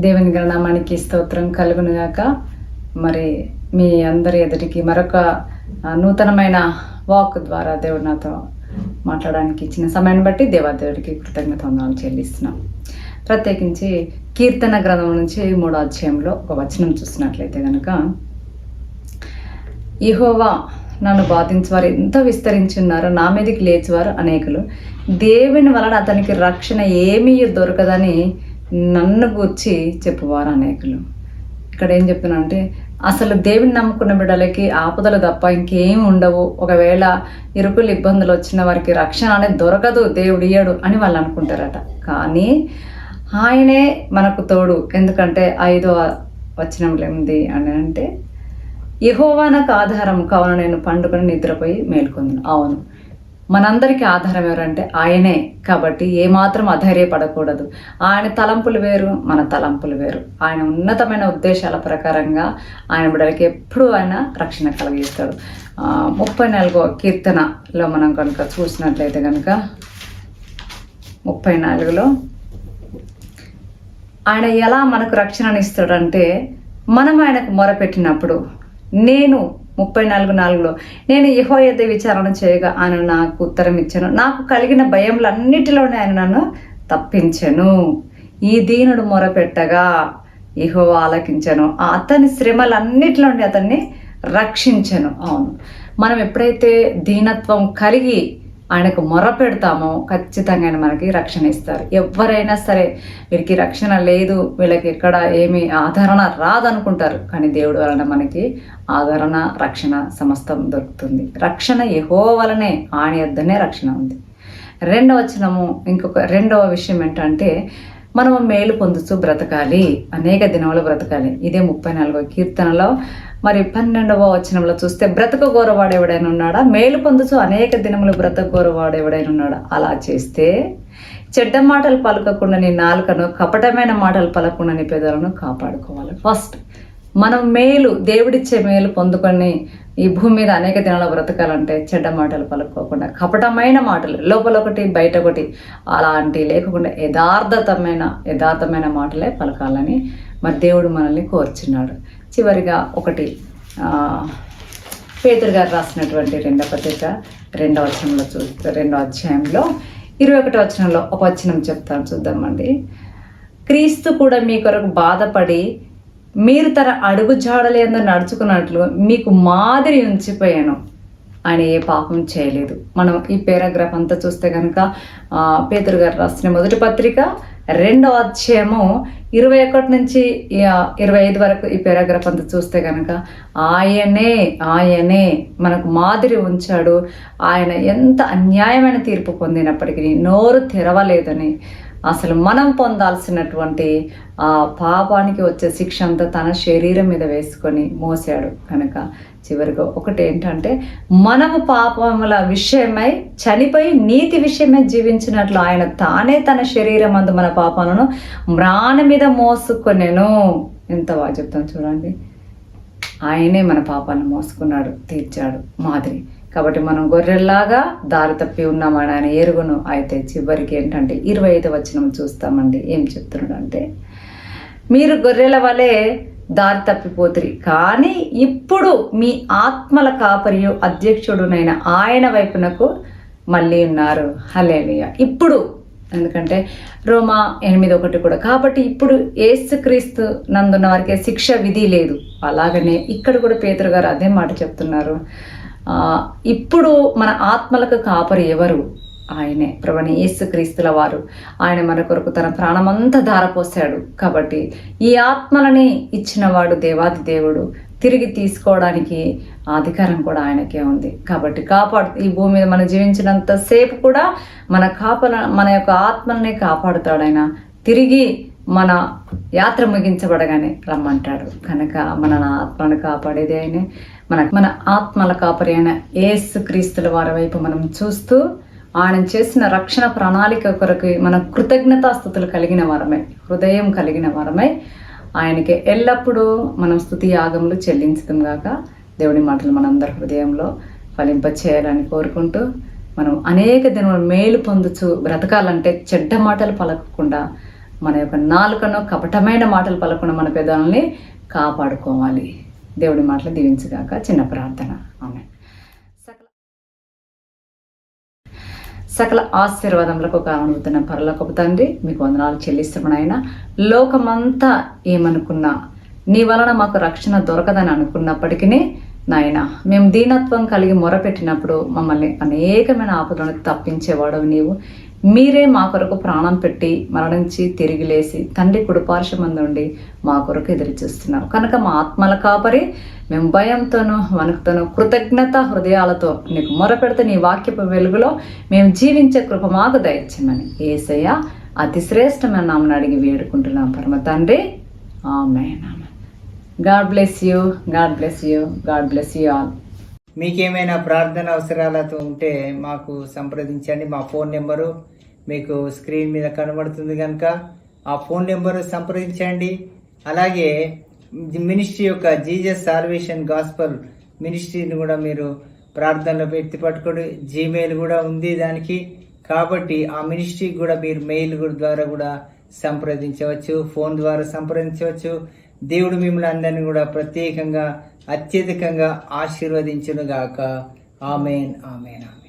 దేవుని గణనామానికి స్తోత్రం కలుగునుగాక. మరి మీ అందరి ఎదుటికి మరొక నూతనమైన వాక్ ద్వారా దేవుడు నాతో మాట్లాడడానికి ఇచ్చిన సమయాన్ని బట్టి దేవాదేవుడికి కృతజ్ఞతలు చెల్లిస్తున్నాం. ప్రత్యేకించి కీర్తన గ్రంథం నుంచి 3వ అధ్యాయంలో ఒక వచనం చూసినట్లయితే కనుక, యెహోవా నన్ను బాధించేవారు ఎంత విస్తరించున్నారో, నా మీదకి లేచేవారు అనేకులు. దేవుని వలన అతనికి రక్షణ ఏమీ దొరకదని నన్ను గూర్చి చెప్పువారు అనేకులు. ఇక్కడ ఏం చెప్తున్నానంటే, అసలు దేవుని నమ్ముకున్న బిడ్డలకి ఆపదలు తప్ప ఇంకేం ఉండవు. ఒకవేళ ఇరుకులు ఇబ్బందులు వచ్చిన వారికి రక్షణ అనేది దొరకదు, దేవుడు ఇయ్యడు అని వాళ్ళు అనుకుంటారట. కానీ ఆయనే మనకు తోడు. ఎందుకంటే 5వ వచనంలో ఉంది అని అంటే, యెహోవా నాకు ఆధారం కావున నేను పండుకొని నిద్రపోయి మేల్కొందును. అవును, మనందరికీ ఆధారం ఎవరంటే ఆయనే. కాబట్టి ఏమాత్రం అధైర్యపడకూడదు. ఆయన తలంపులు వేరు, మన తలంపులు వేరు. ఆయన ఉన్నతమైన ఉద్దేశాల ప్రకారంగా ఆయన బిడ్డలకి ఎప్పుడూ ఆయన రక్షణ కలిగిస్తాడు. 34వ కీర్తనలో మనం కనుక చూసినట్లయితే కనుక 34లో ఆయన ఎలా మనకు రక్షణని ఇస్తాడంటే, మనం ఆయనకు మొరపెట్టినప్పుడు, నేను 34:4లో నేను యెహోవా యొద్ద విచారణ చేయగా ఆయన నాకు ఉత్తరం ఇచ్చాను, నాకు కలిగిన భయములన్నిటిలోనే ఆయన నన్ను తప్పించెను. ఈ దీనుడు మొరపెట్టగా యెహోవా ఆలకించెను, అతని శ్రమలన్నిటిలోనే అతన్ని రక్షించెను. అవును, మనం ఎప్పుడైతే దీనత్వం కలిగి ఆయనకు మొర పెడతామో ఖచ్చితంగా ఆయన మనకి రక్షణ ఇస్తారు. ఎవరైనా సరే వీరికి రక్షణ లేదు, వీళ్ళకి ఎక్కడ ఏమీ ఆదరణ రాదనుకుంటారు. కానీ దేవుడి వలన మనకి ఆదరణ, రక్షణ సమస్తం దొరుకుతుంది. రక్షణ యెహోవా వలనే, ఆయన యొద్దనే రక్షణ ఉంది. రెండవ విషయం ఏంటంటే, మనము మేలు పొందుతూ బ్రతకాలి, అనేక దినములు బ్రతకాలి. ఇదే 34వ కీర్తనలో మరి 12వ వచనంలో చూస్తే, బ్రతకగోరవాడు ఎవడైనా ఉన్నాడా? మేలు పొందుతూ అనేక దినములు బ్రతకగోరవాడు ఎవడైనా ఉన్నాడా? అలా చేస్తే చెడ్డ మాటలు పలకకుండా నీ నాలుకను, కపటమైన మాటలు పలకకుండా నీ పెదవులను కాపాడుకోవాలి. ఫస్ట్ మనం మేలు, దేవుడిచ్చే మేలు పొందుకొని ఈ భూమి మీద అనేక దినాలు బ్రతకాలంటే చెడ్డ మాటలు పలుకోకుండా, కపటమైన మాటలు, లోపల ఒకటి బయట ఒకటి అలాంటివి లేకుండా యథార్థమైన మాటలే పలకాలని మరి దేవుడు మనల్ని కోరుచున్నాడు. చివరిగా పేతురు గారు రాసినటువంటి 2వ పత్రిక 2వ వచనంలో చూస్తే, 2వ అధ్యాయంలో 21వ వచనంలో ఒక వచనం చెప్తాను, చూద్దామండి. క్రీస్తు కూడా మీ కొరకు బాధపడి మీరు తన అడుగు జాడలందు నడుచుకున్నట్లు మీకు మాదిరి ఉంచిపోయాను. ఆయన ఏ పాపం చేయలేదు. మనం ఈ పారాగ్రాఫ్ అంతా చూస్తే కనుక పేతురు గారు రాసిన మొదటి పత్రిక 2వ అధ్యాయము 21 నుంచి 25 వరకు ఈ పారాగ్రాఫ్ అంతా చూస్తే కనుక ఆయనే మనకు మాదిరి ఉంచాడు. ఆయన ఎంత అన్యాయమైన తీర్పు పొందినప్పటికీ నోరు తెరవలేదని, అసలు మనం పొందాల్సినటువంటి ఆ పాపానికి వచ్చే శిక్ష అంతా తన శరీరం మీద వేసుకొని మోసాడు. కనుక చివరిగా ఒకటి ఏంటంటే, మనము పాపముల విషయమై చనిపోయి నీతి విషయమై జీవించినట్లు ఆయన తానే తన శరీరం అందు మన పాపాలను మ్రాణ మీద మోసుకొనెను. ఎంత బాగా చెప్తాను చూడండి. ఆయనే మన పాపాలను మోసుకున్నాడు, తీర్చాడు మాదిరి. కాబట్టి మనం గొర్రెల్లాగా దారి తప్పి ఉన్నామని ఆయన ఎరుగును. అయితే చివరికి ఏంటంటే 25వ వచనం చూస్తామండి. ఏం చెప్తున్నాడు అంటే, మీరు గొర్రెల వలె దారి తప్పిపోతురి, కానీ ఇప్పుడు మీ ఆత్మల కాపరియు అధ్యక్షుడునైన ఆయన వైపునకు మళ్ళీ ఉన్నారు. హల్లెలూయా. ఇప్పుడు, ఎందుకంటే రోమా 8:1 కూడా, కాబట్టి ఇప్పుడు యేసుక్రీస్తు నందున్న వారికి శిక్ష విధి లేదు. అలాగనే ఇక్కడ కూడా పేతురు గారు అదే మాట చెప్తున్నారు. ఇప్పుడు మన ఆత్మలకు కాపరి ఎవరు? ఆయనే, ప్రభువైన యేసుక్రీస్తుల వారు. ఆయన మన కొరకు తన ప్రాణమంతా ధారపోసాడు. కాబట్టి ఈ ఆత్మలని ఇచ్చినవాడు దేవాది దేవుడు. తిరిగి తీసుకోవడానికి అధికారం కూడా ఆయనకే ఉంది. కాబట్టి ఈ భూమి మీద మనం జీవించినంత సేపు కూడా మన యొక్క ఆత్మల్ని కాపాడుతాడు ఆయన. తిరిగి మన యాత్ర ముగించబడగానే రమ్మంటాడు. కనుక మన ఆత్మను కాపాడేది ఆయనే. మన ఆత్మల కాపరి అయిన యేసుక్రీస్తుల వారి వైపు మనం చూస్తూ ఆయన చేసిన రక్షణ ప్రణాళిక కొరకు మన కృతజ్ఞతాస్తుతులు కలిగిన వారమై, హృదయం కలిగిన వారమై ఆయనకి ఎల్లప్పుడూ మనం స్తుతి యాగములు చెల్లించడం గాక. దేవుడి మాటలు మనందరి హృదయంలో ఫలింప చేయాలని కోరుకుంటూ, మనం అనేక దినములు మేలు పొందుచు బ్రతకాలంటే చెడ్డ మాటలు పలకకుండా మన యొక్క నాలుకను కపటమైన మాటలు పలకుండా మన పెదాలని కాపాడుకోవాలి. దేవుడి మాటలు దీవించుగాక. చిన్న ప్రార్థన. ఆమేన్. సకల ఆశీర్వాదములకు కారణమవుతున్న పరలోకపు తండ్రి, మీకు వందనాలు చెల్లిస్తున్నాను ఆయన. లోకమంతా ఏమనుకున్నా నీ వలన మాకు రక్షణ దొరకదని అనుకున్నప్పటికీ నాయన, మేము దీనత్వం కలిగి మొరపెట్టినప్పుడు మమ్మల్ని అనేకమైన ఆపదలను తప్పించేవాడవు నీవు. మీరే మా కొరకు ప్రాణం పెట్టి మరణించి తిరిగి లేసి తండ్రి కుడిపార్శ్వమందుండి మా కొరకు ఎదురు చూస్తున్నారు కనుక మా ఆత్మల కాపరి మేము భయంతోనూ వణుకుతోనూ కృతజ్ఞత హృదయాలతో నీకు మొరపెడితే నీ వాక్యపు వెలుగులో మేము జీవించే కృప మాకు దయచేయమని యేసయ్య అతి శ్రేష్టమైన నామమున అడిగి వేడుకుంటున్నాం పరమ తండ్రి. Amen. God bless you. God bless you. God bless you all. మీకేమైనా ప్రార్థన అవసరాలతో ఉంటే మాకు సంప్రదించండి. మా ఫోన్ నెంబరు మీకు స్క్రీన్ మీద కనబడుతుంది కనుక ఆ ఫోన్ నెంబరు సంప్రదించండి. అలాగే మినిస్ట్రీ యొక్క జీసస్ సాల్వేషన్ గాస్పల్ మినిస్ట్రీని కూడా మీరు ప్రార్థనలో పెట్టి పట్టుకోండి. జీమెయిల్ కూడా ఉంది దానికి. కాబట్టి ఆ మినిస్ట్రీకి కూడా మీరు మెయిల్ ద్వారా కూడా సంప్రదించవచ్చు, ఫోన్ ద్వారా సంప్రదించవచ్చు. దేవుడు మిమ్మల్ని అందరినీ కూడా ప్రత్యేకంగా అత్యధికంగా ఆశీర్వదించును గాక. ఆమేన్. ఆమేన్.